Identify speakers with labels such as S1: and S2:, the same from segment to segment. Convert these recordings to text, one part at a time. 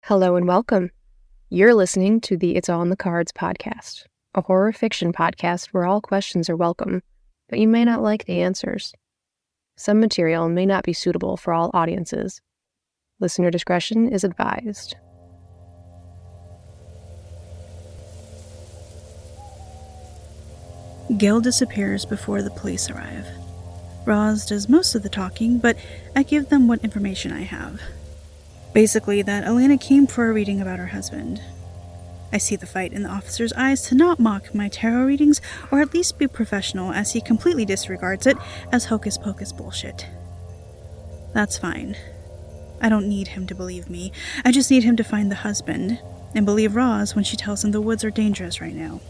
S1: Hello and welcome. You're listening to the It's All in the Cards podcast, a horror fiction podcast where all questions are welcome, but you may not like the answers. Some material may not be suitable for all audiences. Listener discretion is advised.
S2: Gail disappears before the police arrive. Roz does most of the talking, but I give them what information I have. Basically, that Elena came for a reading about her husband. I see the fight in the officer's eyes to not mock my tarot readings, or at least be professional, as he completely disregards it as hocus-pocus bullshit. That's fine. I don't need him to believe me. I just need him to find the husband, and believe Roz when she tells him the woods are dangerous right now.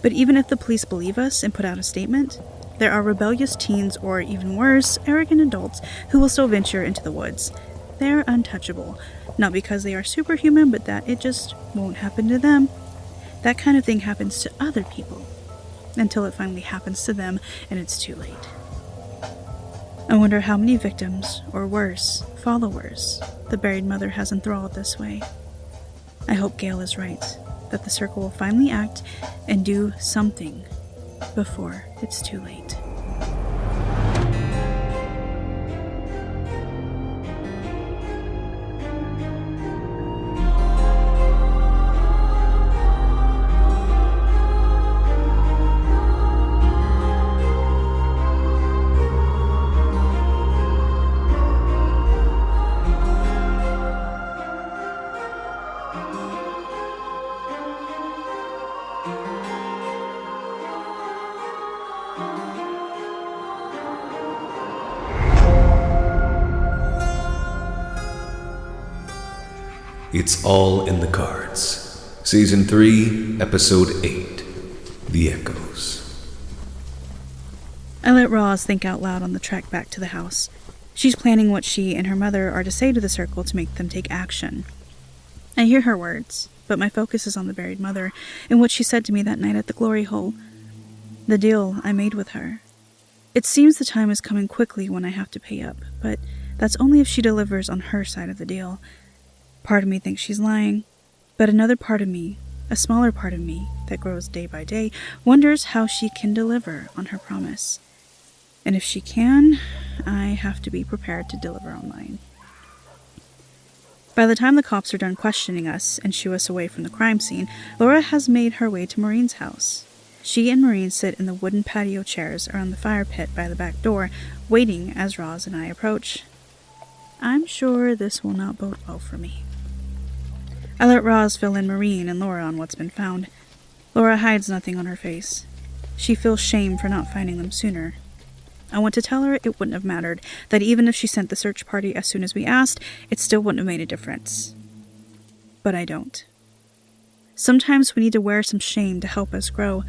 S2: But even if the police believe us and put out a statement, there are rebellious teens, or even worse, arrogant adults, who will still venture into the woods. They're untouchable, not because they are superhuman, but that it just won't happen to them. That kind of thing happens to other people, until it finally happens to them and it's too late. I wonder how many victims, or worse, followers, the buried mother has enthralled this way. I hope Gail is right, that the circle will finally act and do something before it's too late.
S3: It's All in the Cards. Season 3, Episode 8, The Echoes.
S2: I let Roz think out loud on the trek back to the house. She's planning what she and her mother are to say to the circle to make them take action. I hear her words, but my focus is on the buried mother and what she said to me that night at the glory hole. The deal I made with her. It seems the time is coming quickly when I have to pay up, but that's only if she delivers on her side of the deal. Part of me thinks she's lying, but another part of me, a smaller part of me that grows day by day, wonders how she can deliver on her promise. And if she can, I have to be prepared to deliver on mine. By the time the cops are done questioning us and shoo us away from the crime scene, Laura has made her way to Maureen's house. She and Maureen sit in the wooden patio chairs around the fire pit by the back door, waiting as Roz and I approach. I'm sure this will not bode well for me. I let Roz fill in Maureen and Laura on what's been found. Laura hides nothing on her face. She feels shame for not finding them sooner. I want to tell her it wouldn't have mattered, that even if she sent the search party as soon as we asked, it still wouldn't have made a difference. But I don't. Sometimes we need to wear some shame to help us grow.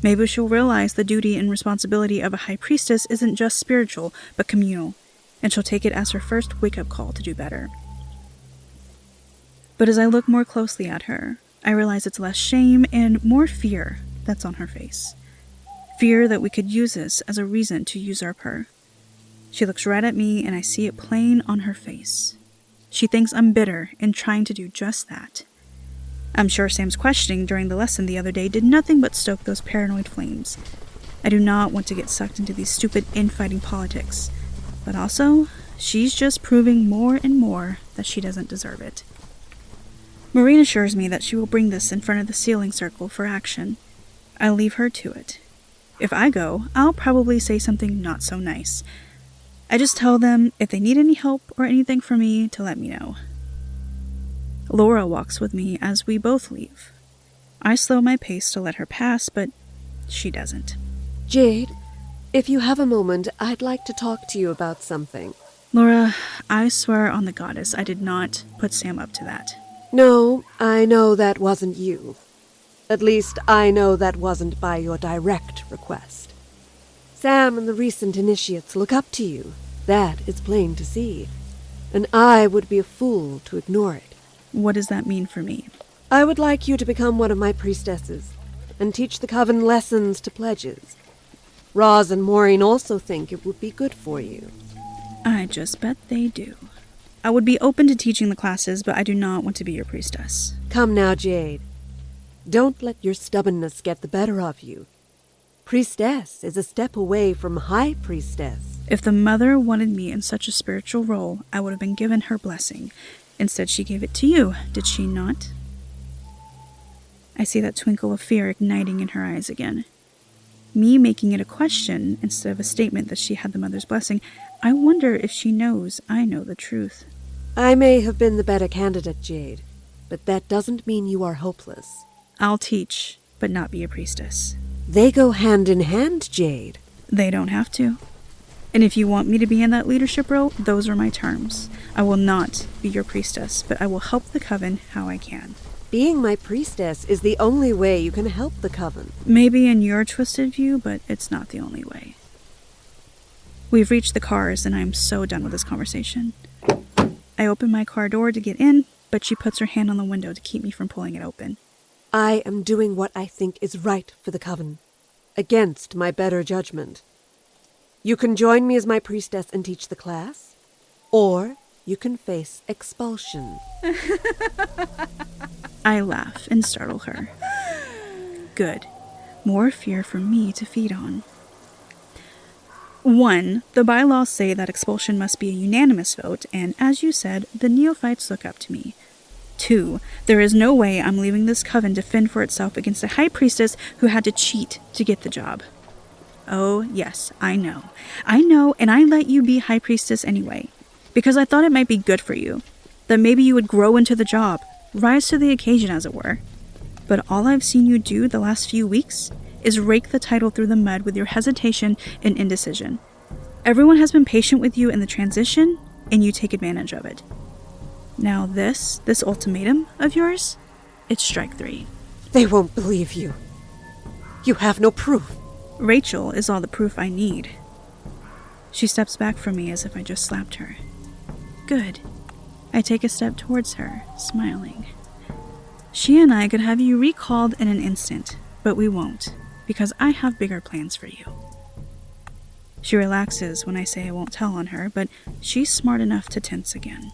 S2: Maybe she'll realize the duty and responsibility of a high priestess isn't just spiritual, but communal, and she'll take it as her first wake-up call to do better. But as I look more closely at her, I realize it's less shame and more fear that's on her face. Fear that we could use this as a reason to usurp her. She looks right at me and I see it plain on her face. She thinks I'm bitter and trying to do just that. I'm sure Sam's questioning during the lesson the other day did nothing but stoke those paranoid flames. I do not want to get sucked into these stupid infighting politics. But also, she's just proving more and more that she doesn't deserve it. Maureen assures me that she will bring this in front of the sealing circle for action. I leave her to it. If I go, I'll probably say something not so nice. I just tell them if they need any help or anything from me to let me know. Laura walks with me as we both leave. I slow my pace to let her pass, but she doesn't.
S4: Jade, if you have a moment, I'd like to talk to you about something.
S2: Laura, I swear on the goddess I did not put Sam up to that.
S4: No, I know that wasn't you. At least, I know that wasn't by your direct request. Sam and the recent initiates look up to you. That is plain to see. And I would be a fool to ignore it.
S2: What does that mean for me?
S4: I would like you to become one of my priestesses, and teach the coven lessons to pledges. Roz and Maureen also think it would be good for you.
S2: I just bet they do. I would be open to teaching the classes, but I do not want to be your priestess.
S4: Come now, Jade. Don't let your stubbornness get the better of you. Priestess is a step away from High Priestess.
S2: If the mother wanted me in such a spiritual role, I would have been given her blessing. Instead, she gave it to you, did she not? I see that twinkle of fear igniting in her eyes again. Me making it a question instead of a statement that she had the mother's blessing. I wonder if she knows I know the truth.
S4: I may have been the better candidate, Jade, but that doesn't mean you are hopeless.
S2: I'll teach, but not be a priestess.
S4: They go hand in hand, Jade.
S2: They don't have to. And if you want me to be in that leadership role, those are my terms. I will not be your priestess, but I will help the coven how I can.
S4: Being my priestess is the only way you can help the coven.
S2: Maybe in your twisted view, but it's not the only way. We've reached the cars, and I am so done with this conversation. I open my car door to get in, but she puts her hand on the window to keep me from pulling it open.
S4: I am doing what I think is right for the coven, against my better judgment. You can join me as my priestess and teach the class, or you can face expulsion.
S2: I laugh and startle her. Good. More fear for me to feed on. 1. The bylaws say that expulsion must be a unanimous vote, and as you said, the neophytes look up to me. 2. There is no way I'm leaving this coven to fend for itself against a high priestess who had to cheat to get the job. Oh, yes, I know, and I let you be high priestess anyway, because I thought it might be good for you, that maybe you would grow into the job, rise to the occasion, as it were. But all I've seen you do the last few weeks is rake the title through the mud with your hesitation and indecision. Everyone has been patient with you in the transition, and you take advantage of it. Now this ultimatum of yours, it's strike 3.
S4: They won't believe you. You have no proof.
S2: Rachel is all the proof I need. She steps back from me as if I just slapped her. Good. I take a step towards her, smiling. She and I could have you recalled in an instant, but we won't, because I have bigger plans for you. She relaxes when I say I won't tell on her, but she's smart enough to tense again.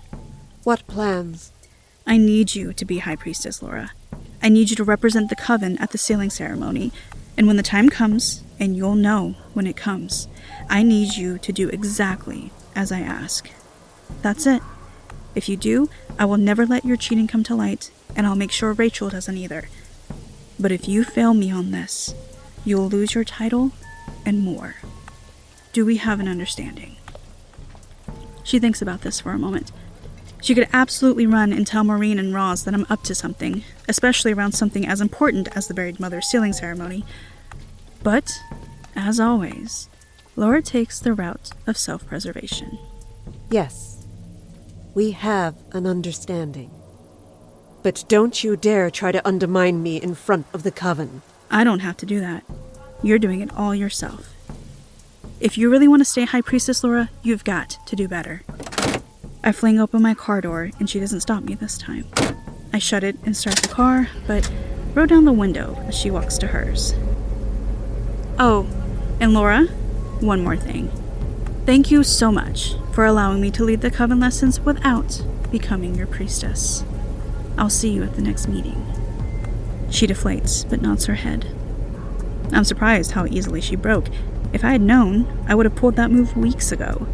S4: What plans?
S2: I need you to be High Priestess, Laura. I need you to represent the coven at the sealing ceremony, and when the time comes, and you'll know when it comes, I need you to do exactly as I ask. That's it. If you do, I will never let your cheating come to light, and I'll make sure Rachel doesn't either. But if you fail me on this, you'll lose your title and more. Do we have an understanding? She thinks about this for a moment. She could absolutely run and tell Maureen and Roz that I'm up to something, especially around something as important as the buried mother's sealing ceremony. But, as always, Laura takes the route of self-preservation.
S4: Yes, we have an understanding. But don't you dare try to undermine me in front of the coven.
S2: I don't have to do that. You're doing it all yourself. If you really want to stay High Priestess, Laura, you've got to do better. I fling open my car door, and she doesn't stop me this time. I shut it and start the car, but roll down the window as she walks to hers. Oh, and Laura, one more thing. Thank you so much for allowing me to lead the coven lessons without becoming your priestess. I'll see you at the next meeting. She deflates, but nods her head. I'm surprised how easily she broke. If I had known, I would have pulled that move weeks ago.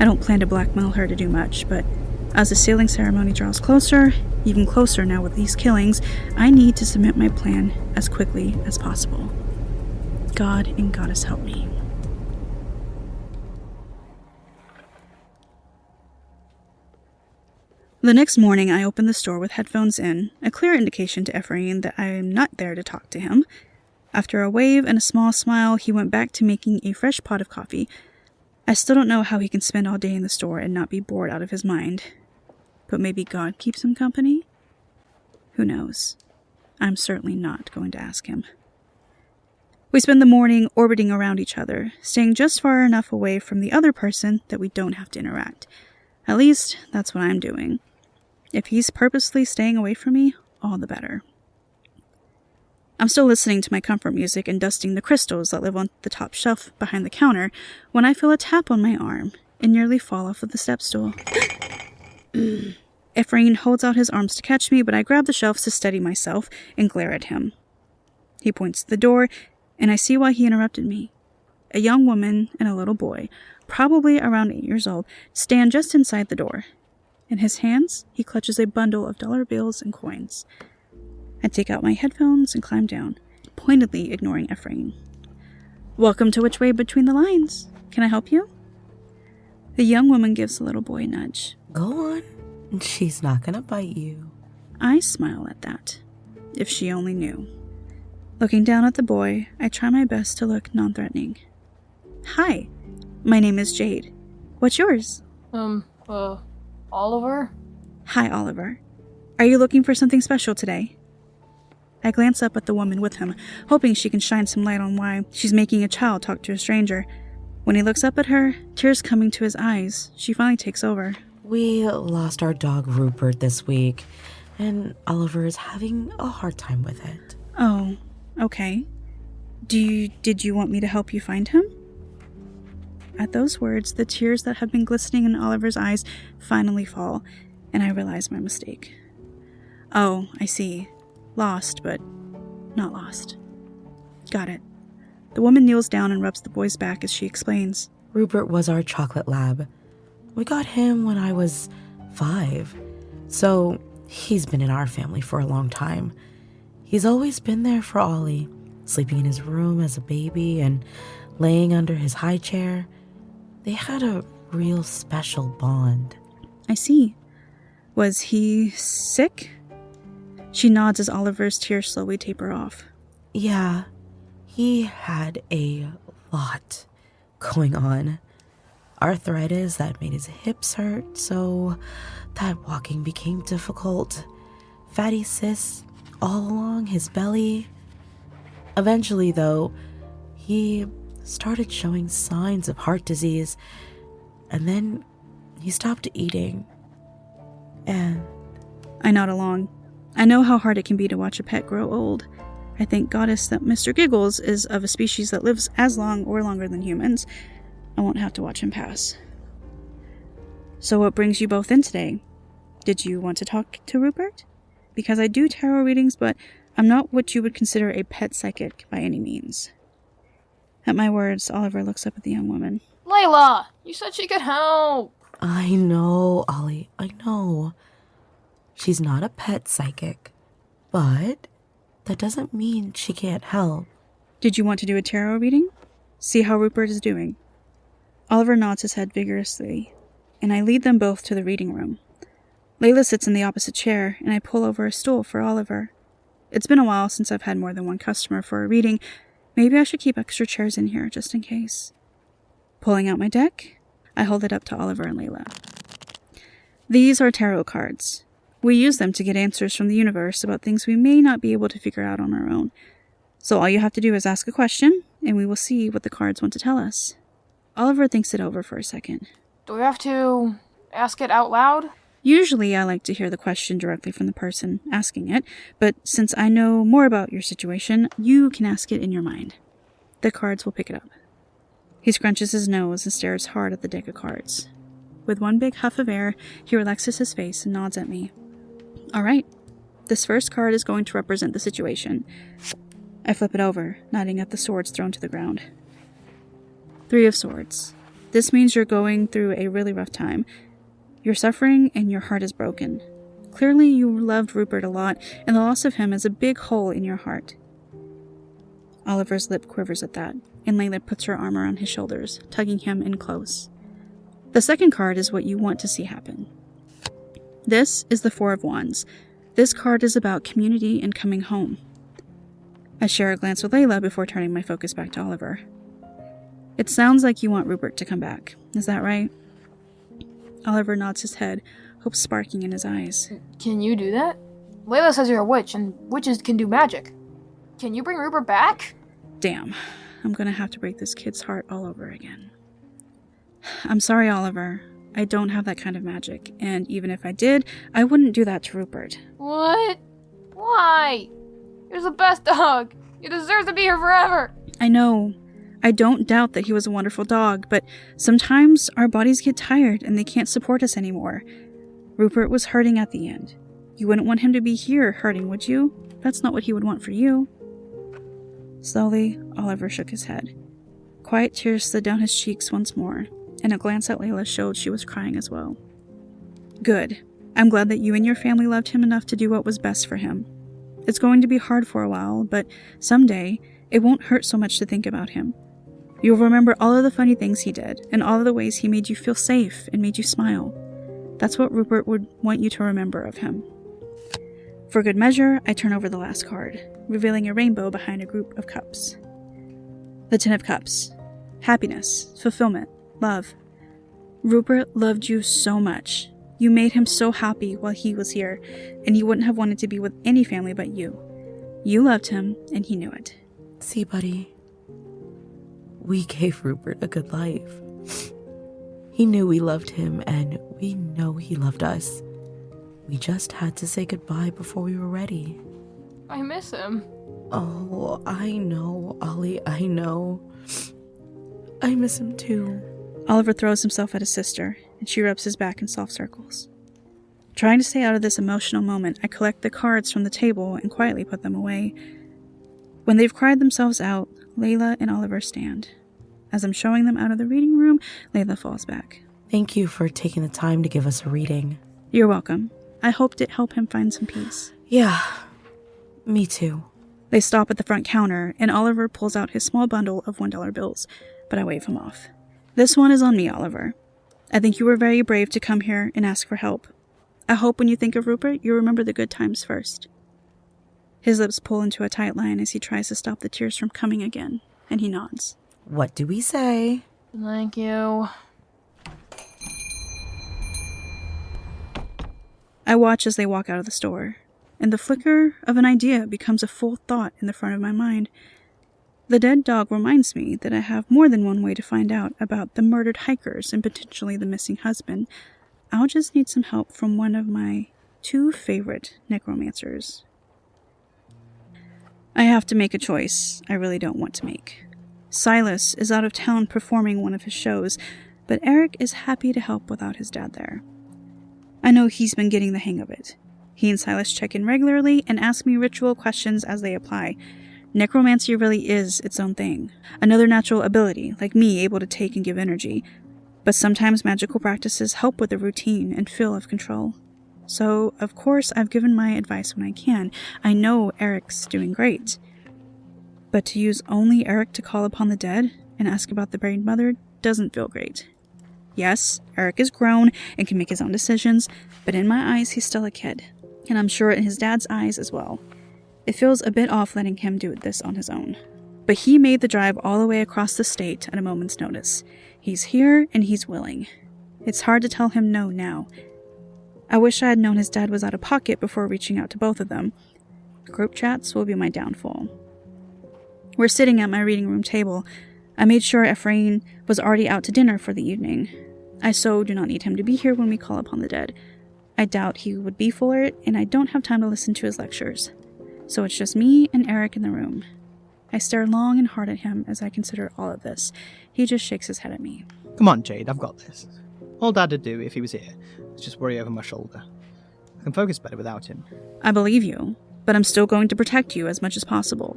S2: I don't plan to blackmail her to do much, but as the sealing ceremony draws closer, even closer now with these killings, I need to submit my plan as quickly as possible. God and Goddess help me. The next morning, I open the store with headphones in, a clear indication to Ephraim that I am not there to talk to him. After a wave and a small smile, he went back to making a fresh pot of coffee. I still don't know how he can spend all day in the store and not be bored out of his mind. But maybe God keeps him company? Who knows? I'm certainly not going to ask him. We spend the morning orbiting around each other, staying just far enough away from the other person that we don't have to interact. At least, that's what I'm doing. If he's purposely staying away from me, all the better. I'm still listening to my comfort music and dusting the crystals that live on the top shelf behind the counter when I feel a tap on my arm and nearly fall off of the step stool. Ephraim holds out his arms to catch me, but I grab the shelves to steady myself and glare at him. He points to the door, and I see why he interrupted me. A young woman and a little boy, probably around 8 years old, stand just inside the door. In his hands, he clutches a bundle of dollar bills and coins. I take out my headphones and climb down, pointedly ignoring Ephraim. "Welcome to Which Way Between the Lines. Can I help you?" The young woman gives the little boy a nudge.
S5: Go on. She's not gonna bite you.
S2: I smile at that. If she only knew. Looking down at the boy, I try my best to look non-threatening. "Hi, my name is Jade. What's yours?"
S6: Oliver?
S2: "Hi, Oliver. Are you looking for something special today?" I glance up at the woman with him, hoping she can shine some light on why she's making a child talk to a stranger. When he looks up at her, tears coming to his eyes, she finally takes over.
S5: We lost our dog Rupert this week, and Oliver is having a hard time with it.
S2: "Oh, okay. Did you want me to help you find him?" At those words, the tears that have been glistening in Oliver's eyes finally fall, and I realize my mistake. "Oh, I see. Lost, but not lost. Got it." The woman kneels down and rubs the boy's back as she explains.
S5: Rupert was our chocolate lab. We got him when I was 5, so he's been in our family for a long time. He's always been there for Ollie, sleeping in his room as a baby and laying under his high chair. They had a real special bond.
S2: "I see. Was he sick?" She nods as Oliver's tears slowly taper off.
S5: Yeah, he had a lot going on. Arthritis that made his hips hurt, so that walking became difficult. Fatty cysts all along his belly. Eventually, though, he started showing signs of heart disease, and then he stopped eating. And
S2: I nod along. I know how hard it can be to watch a pet grow old. I thank Goddess that Mr. Giggles is of a species that lives as long or longer than humans. I won't have to watch him pass. "So what brings you both in today? Did you want to talk to Rupert? Because I do tarot readings, but I'm not what you would consider a pet psychic by any means." At my words, Oliver looks up at the young woman.
S6: Layla! You said she could help!
S5: I know, Ollie, I know. She's not a pet psychic, but that doesn't mean she can't help.
S2: "Did you want to do a tarot reading? See how Rupert is doing?" Oliver nods his head vigorously, and I lead them both to the reading room. Layla sits in the opposite chair, and I pull over a stool for Oliver. It's been a while since I've had more than one customer for a reading. Maybe I should keep extra chairs in here just in case. Pulling out my deck, I hold it up to Oliver and Layla. These are tarot cards. We use them to get answers from the universe about things we may not be able to figure out on our own. So all you have to do is ask a question, and we will see what the cards want to tell us. Oliver thinks it over for a second.
S6: Do we have to ask it out loud?
S2: Usually I like to hear the question directly from the person asking it, but since I know more about your situation, you can ask it in your mind. The cards will pick it up. He scrunches his nose and stares hard at the deck of cards. With one big huff of air, he relaxes his face and nods at me. "All right, this first card is going to represent the situation." I flip it over, nodding at the swords thrown to the ground. 3 of Swords. This means you're going through a really rough time. You're suffering and your heart is broken. Clearly you loved Rupert a lot, and the loss of him is a big hole in your heart. Oliver's lip quivers at that, and Layla puts her arm around his shoulders, tugging him in close. The second card is what you want to see happen. This is the 4 of Wands. This card is about community and coming home. I share a glance with Layla before turning my focus back to Oliver. "It sounds like you want Rupert to come back. Is that right?" Oliver nods his head, hope sparking in his eyes.
S6: Can you do that? Layla says you're a witch, and witches can do magic. Can you bring Rupert back?
S2: Damn, I'm gonna have to break this kid's heart all over again. "I'm sorry, Oliver. I don't have that kind of magic, and even if I did, I wouldn't do that to Rupert."
S6: What? Why? You're the best dog. You deserve to be here forever.
S2: I know. I don't doubt that he was a wonderful dog, but sometimes our bodies get tired and they can't support us anymore. Rupert was hurting at the end. You wouldn't want him to be here hurting, would you? That's not what he would want for you. Slowly, Oliver shook his head. Quiet tears slid down his cheeks once more, and a glance at Layla showed she was crying as well. Good. I'm glad that you and your family loved him enough to do what was best for him. It's going to be hard for a while, but someday it won't hurt so much to think about him. You'll remember all of the funny things he did, and all of the ways he made you feel safe and made you smile. That's what Rupert would want you to remember of him. For good measure, I turn over the last card, revealing a rainbow behind a group of cups. The 10 of Cups. Happiness, fulfillment, love. Rupert loved you so much. You made him so happy while he was here, and he wouldn't have wanted to be with any family but you. You loved him, and he knew it.
S5: See, buddy, we gave Rupert a good life. He knew we loved him, and we know he loved us. We just had to say goodbye before we were ready.
S6: I miss him.
S5: Oh, I know, Ollie, I know. I miss him too.
S2: Oliver throws himself at his sister, and she rubs his back in soft circles. Trying to stay out of this emotional moment, I collect the cards from the table and quietly put them away. When they've cried themselves out, Layla and Oliver stand. As I'm showing them out of the reading room, Layla falls back.
S5: Thank you for taking the time to give us a reading.
S2: You're welcome. I hoped it helped him find some peace.
S5: Yeah, me too.
S2: They stop at the front counter, and Oliver pulls out his small bundle of $1 bills, but I wave him off. This one is on me, Oliver. I think you were very brave to come here and ask for help. I hope when you think of Rupert, you remember the good times first. His lips pull into a tight line as he tries to stop the tears from coming again, and he nods.
S5: What do we say?
S6: Thank you.
S2: I watch as they walk out of the store, and the flicker of an idea becomes a full thought in the front of my mind. The dead dog reminds me that I have more than one way to find out about the murdered hikers and potentially the missing husband. I'll just need some help from one of my 2 favorite necromancers. I have to make a choice I really don't want to make. Silas is out of town performing one of his shows, but Eric is happy to help without his dad there. I know he's been getting the hang of it. He and Silas check in regularly and ask me ritual questions as they apply. Necromancy really is its own thing. Another natural ability, like me able to take and give energy. But sometimes magical practices help with the routine and feel of control. So, of course, I've given my advice when I can. I know Eric's doing great. But to use only Eric to call upon the dead and ask about the buried mother doesn't feel great. Yes, Eric is grown and can make his own decisions, but in my eyes he's still a kid. And I'm sure in his dad's eyes as well. It feels a bit off letting him do this on his own. But he made the drive all the way across the state at a moment's notice. He's here and he's willing. It's hard to tell him no now. I wish I had known his dad was out of pocket before reaching out to both of them. Group chats will be my downfall. We're sitting at my reading room table. I made sure Ephraim was already out to dinner for the evening. I so do not need him to be here when we call upon the dead. I doubt he would be for it, and I don't have time to listen to his lectures. So it's just me and Eric in the room. I stare long and hard at him as I consider all of this. He just shakes his head at me.
S7: Come on, Jade, I've got this. All Dad'd do if he was here is just worry over my shoulder. I can focus better without him.
S2: I believe you, but I'm still going to protect you as much as possible.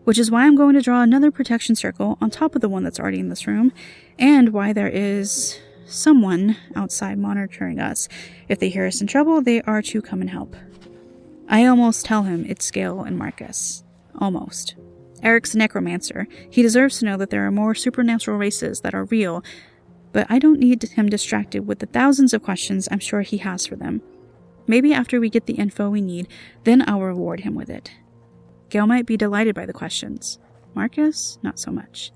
S2: Which is why I'm going to draw another protection circle on top of the one that's already in this room, and why there is someone outside monitoring us. If they hear us in trouble, they are to come and help. I almost tell him it's Gale and Marcus. Almost. Eric's a necromancer. He deserves to know that there are more supernatural races that are real, but I don't need him distracted with the thousands of questions I'm sure he has for them. Maybe after we get the info we need, then I'll reward him with it. Gale might be delighted by the questions. Marcus, not so much.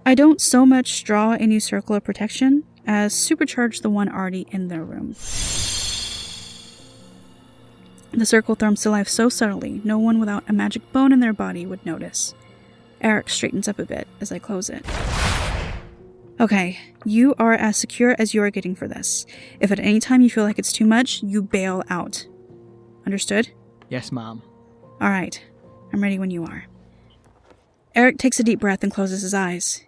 S2: I don't so much draw a new circle of protection as supercharge the one already in their room. The circle thrums to life so subtly, no one without a magic bone in their body would notice. Eric straightens up a bit as I close it. Okay, you are as secure as you are getting for this. If at any time you feel like it's too much, you bail out. Understood?
S7: Yes, Mom.
S2: All right. I'm ready when you are. Eric takes a deep breath and closes his eyes.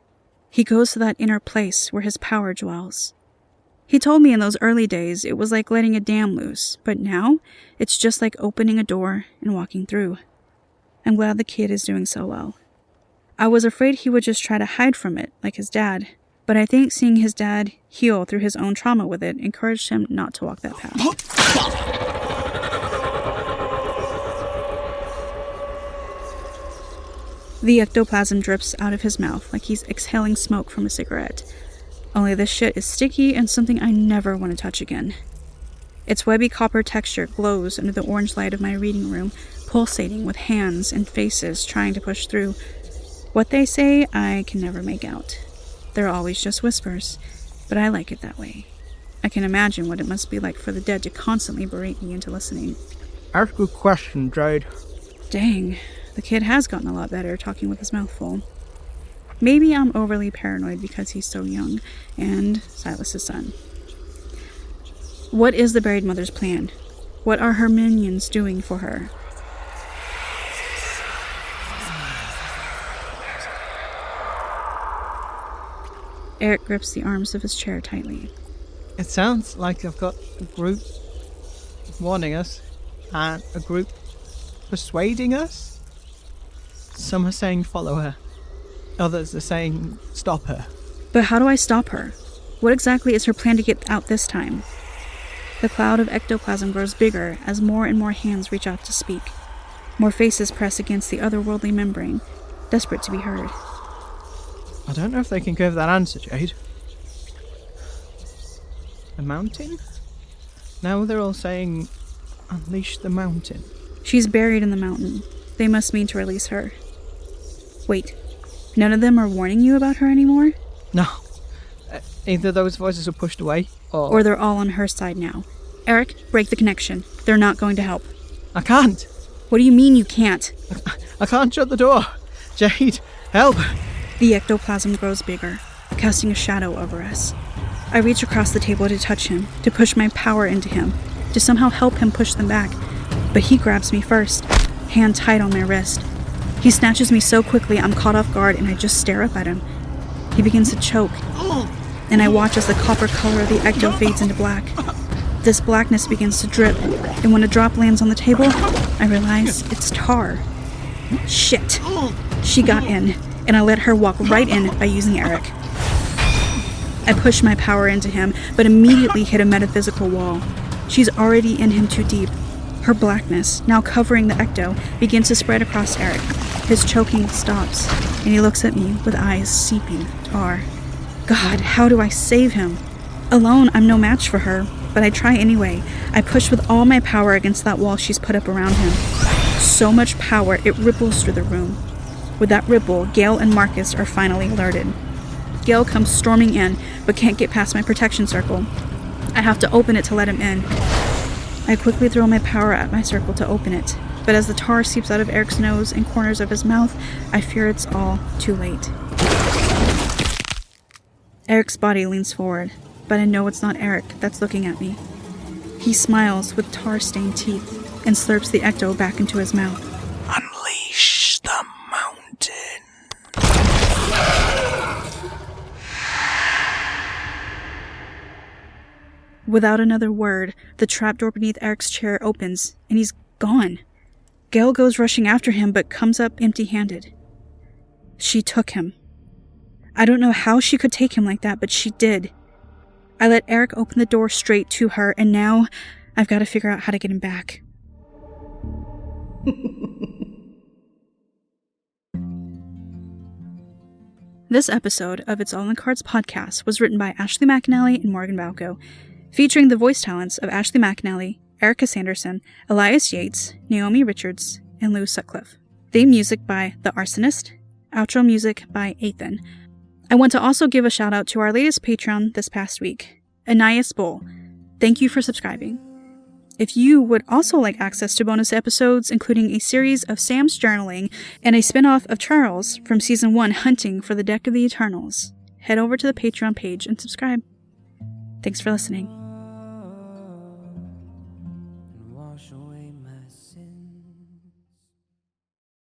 S2: He goes to that inner place where his power dwells. He told me in those early days it was like letting a dam loose, but now it's just like opening a door and walking through. I'm glad the kid is doing so well. I was afraid he would just try to hide from it, like his dad, but I think seeing his dad heal through his own trauma with it encouraged him not to walk that path. The ectoplasm drips out of his mouth like he's exhaling smoke from a cigarette. Only this shit is sticky and something I never want to touch again. Its webby copper texture glows under the orange light of my reading room, pulsating with hands and faces trying to push through. What they say, I can never make out. They're always just whispers, but I like it that way. I can imagine what it must be like for the dead to constantly berate me into listening.
S7: That's a good question, Jade.
S2: Dang, the kid has gotten a lot better talking with his mouth full. Maybe I'm overly paranoid because he's so young, and Silas's son. What is the buried mother's plan? What are her minions doing for her? Eric grips the arms of his chair tightly.
S7: It sounds like I've got a group warning us, and a group persuading us. Some are saying follow her. Others are saying stop her.
S2: But how do I stop her? What exactly is her plan to get out this time? The cloud of ectoplasm grows bigger as more and more hands reach out to speak. More faces press against the otherworldly membrane, desperate to be heard.
S7: I don't know if they can give that answer, Jade. The mountain? Now they're all saying, unleash the mountain.
S2: She's buried in the mountain. They must mean to release her. Wait, none of them are warning you about her anymore?
S7: No. Either those voices are pushed away,
S2: Or they're all on her side now. Eric, break the connection. They're not going to help.
S7: I can't.
S2: What do you mean you can't?
S7: I can't shut the door. Jade, help.
S2: The ectoplasm grows bigger, casting a shadow over us. I reach across the table to touch him, to push my power into him, to somehow help him push them back. But he grabs me first, hand tight on my wrist. He snatches me so quickly I'm caught off guard and I just stare up at him. He begins to choke, and I watch as the copper color of the ecto fades into black. This blackness begins to drip, and when a drop lands on the table, I realize it's tar. Shit. She got in, and I let her walk right in by using Eric. I push my power into him, but immediately hit a metaphysical wall. She's already in him too deep. Her blackness, now covering the ecto, begins to spread across Eric. His choking stops, and he looks at me with eyes seeping tar. God, how do I save him? Alone, I'm no match for her, but I try anyway. I push with all my power against that wall she's put up around him. So much power, it ripples through the room. With that ripple, Gale and Marcus are finally alerted. Gale comes storming in, but can't get past my protection circle. I have to open it to let him in. I quickly throw my power at my circle to open it, but as the tar seeps out of Eric's nose and corners of his mouth, I fear it's all too late. Eric's body leans forward, but I know it's not Eric that's looking at me. He smiles with tar-stained teeth and slurps the ecto back into his mouth.
S8: Unleash the mountain.
S2: Without another word, the trapdoor beneath Eric's chair opens, and he's gone. Gale goes rushing after him, but comes up empty-handed. She took him. I don't know how she could take him like that, but she did. I let Eric open the door straight to her, and now I've got to figure out how to get him back. This episode of It's All in the Cards podcast was written by Ashley McAnelly and Morgan Valko, featuring the voice talents of Ashley McAnelly, Erika Sanderson, Elias Yates, Naomi Richards, and Lou Sutcliffe. Theme music by The Arsonist. Outro music by Ethan. I want to also give a shout out to our latest Patreon this past week, Elias Bull. Thank you for subscribing. If you would also like access to bonus episodes, including a series of Sam's journaling and a spin-off of Charles from Season 1 hunting for the Deck of the Eternals, head over to the Patreon page and subscribe. Thanks for listening.